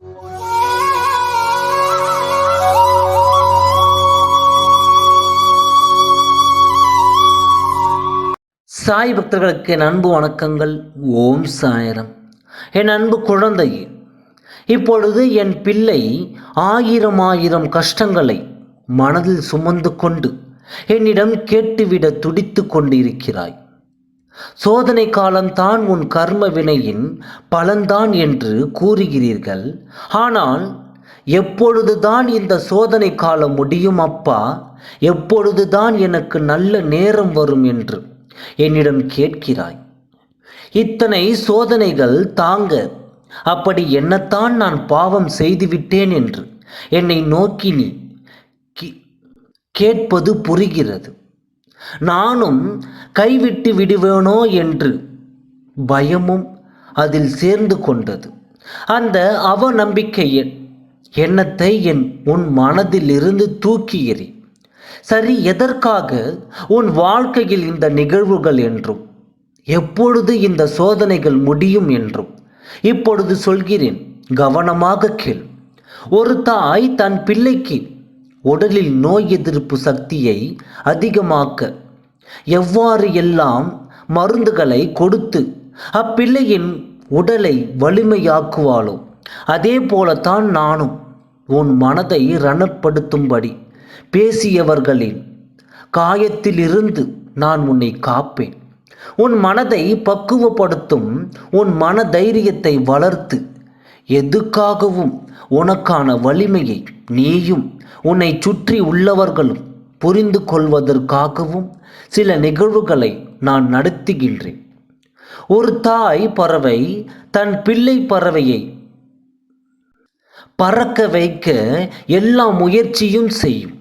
சாய் பக்தர்களுக்கு என் அன்பு வணக்கங்கள். ஓம் சாயரம். என் அன்பு குழந்தையே, இப்பொழுது என் பிள்ளை ஆயிரம் கஷ்டங்களை மனதில் சுமந்து கொண்டு என்னிடம் கேட்டுவிட துடித்து கொண்டிருக்கிறாய். சோதனை காலம்தான் உன் கர்ம வினையின் பலன்தான் என்று கூறுகிறீர்கள். ஆனால் எப்பொழுதுதான் இந்த சோதனை காலம் முடியும் அப்பா? எப்பொழுதுதான் எனக்கு நல்ல நேரம் வரும் என்று என்னிடம் கேட்கிறாய். இத்தனை சோதனைகள் தாங்க அப்படி என்னத்தான் நான் பாவம் செய்துவிட்டேன் என்று என்னை நோக்கி நீ கேட்பது புரிகிறது. நானும் கைவிட்டு விடுவேனோ என்று பயமும் அதில் சேர்ந்து கொண்டது. அந்த அவநம்பிக்கை எண்ணத்தை உன் மனதில் இருந்து தூக்கி எறி. சரி, எதற்காக உன் வாழ்க்கையில் இந்த நிகழ்வுகள் என்றும் எப்பொழுது இந்த சோதனைகள் முடியும் என்றும் இப்பொழுது சொல்கிறேன், கவனமாக கேள். ஒரு தாய் தன் பிள்ளைக்கு உடலில் நோய் எதிர்ப்பு சக்தியை அதிகமாக்க எவ்வாறு எல்லாம் மருந்துகளை கொடுத்து அப்பிள்ளையின் உடலை வலிமையாக்குவாளோ அதே போலத்தான் நானும் உன் மனதை ரணப்படுத்தும்படி பேசியவர்களின் காயத்திலிருந்து நான் உன்னை காப்பேன். உன் மனதை பக்குவப்படுத்தும் உன் மன தைரியத்தை வளர்த்து எதுக்காகவும் உனக்கான வலிமையை நீயும் உன்னை சுற்றி உள்ளவர்களும் புரிந்து கொள்வதற்காகவும் சில நிகழ்வுகளை நான் நடத்துகின்றேன். ஒரு தாய் பறவை தன் பிள்ளை பறவையை பறக்க வைக்க எல்லா முயற்சியும் செய்யும்.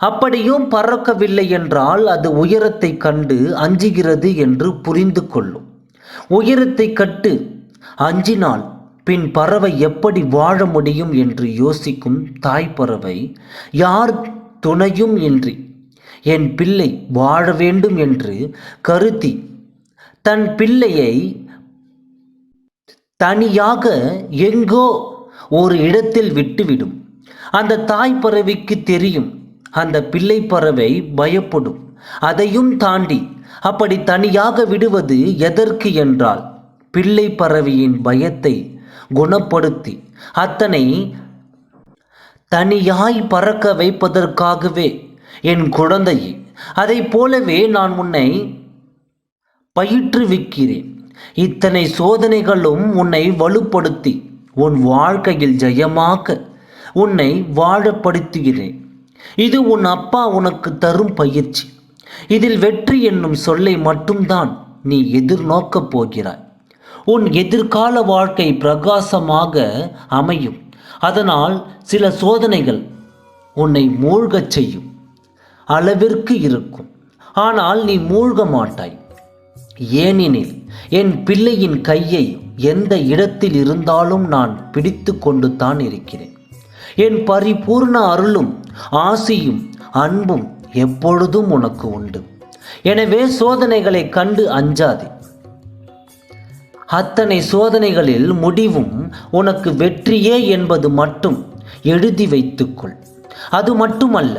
அப்படியும் பறக்கவில்லை என்றால் அது உயரத்தை கண்டு அஞ்சுகிறது என்று புரிந்து கொள்ளும். உயரத்தை கண்டு அஞ்சினால் பின் பறவை எப்படி வாழ முடியும் என்று யோசிக்கும் தாய் பறவை யார் துணையும் இன்றி என் பிள்ளை வாழ வேண்டும் என்று கருதி தன் பிள்ளையை தனியாக எங்கோ ஒரு இடத்தில் விட்டுவிடும். அந்த தாய் பறவைக்கு தெரியும் அந்த பிள்ளை பறவை பயப்படும். அதையும் தாண்டி அப்படி தனியாக விடுவது எதற்கு என்றால் பிள்ளை பறவையின் பயத்தை குணப்படுத்தி அத்தனை தனியாய் பறக்க வைப்பதற்காகவே. என் குழந்தையே, அதை போலவே நான் உன்னை பயிற்றுவிக்கிறேன். இத்தனை சோதனைகளும் உன்னை வலுப்படுத்தி உன் வாழ்க்கையில் ஜெயமாக உன்னை வாழப்படுத்துகிறேன். இது உன் அப்பா உனக்கு தரும் பயிற்சி. இதில் வெற்றி என்னும் சொல்லை மட்டும்தான் நீ எதிர்நோக்கப் போகிறாய். உன் எதிர்கால வாழ்க்கை பிரகாசமாக அமையும். அதனால் சில சோதனைகள் உன்னை மூழ்கச் செய்யும் அளவிற்கு இருக்கும். ஆனால் நீ மூழ்க மாட்டாய். ஏனெனில் என் பிள்ளையின் கையை எந்த இடத்தில் இருந்தாலும் நான் பிடித்து கொண்டு தான் இருக்கிறேன். என் பரிபூர்ண அருளும் ஆசியும் அன்பும் எப்பொழுதும் உனக்கு உண்டு. எனவே சோதனைகளை கண்டு அஞ்சாதே. அத்தனை சோதனைகளில் முடிவும் உனக்கு வெற்றியே என்பது மட்டும் எழுதி வைத்துக்கொள். அது மட்டுமல்ல,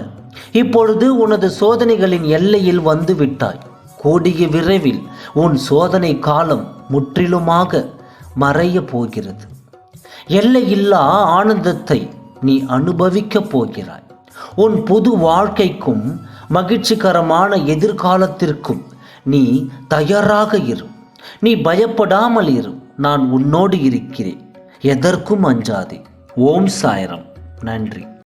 இப்பொழுது உனது சோதனைகளின் எல்லையில் வந்து விட்டாய். கூடிய விரைவில் உன் சோதனை காலம் முற்றிலுமாக மறைய போகிறது. எல்லையில்லா ஆனந்தத்தை நீ அனுபவிக்கப் போகிறாய். உன் புது வாழ்க்கைக்கும் மகிழ்ச்சிகரமான எதிர்காலத்திற்கும் நீ தயாராக இரு. நீ பயப்படாமல் இரு. நான் உன்னோடு இருக்கிறேன். எதற்கும் அஞ்சாதே. ஓம் சாய்ராம். நன்றி.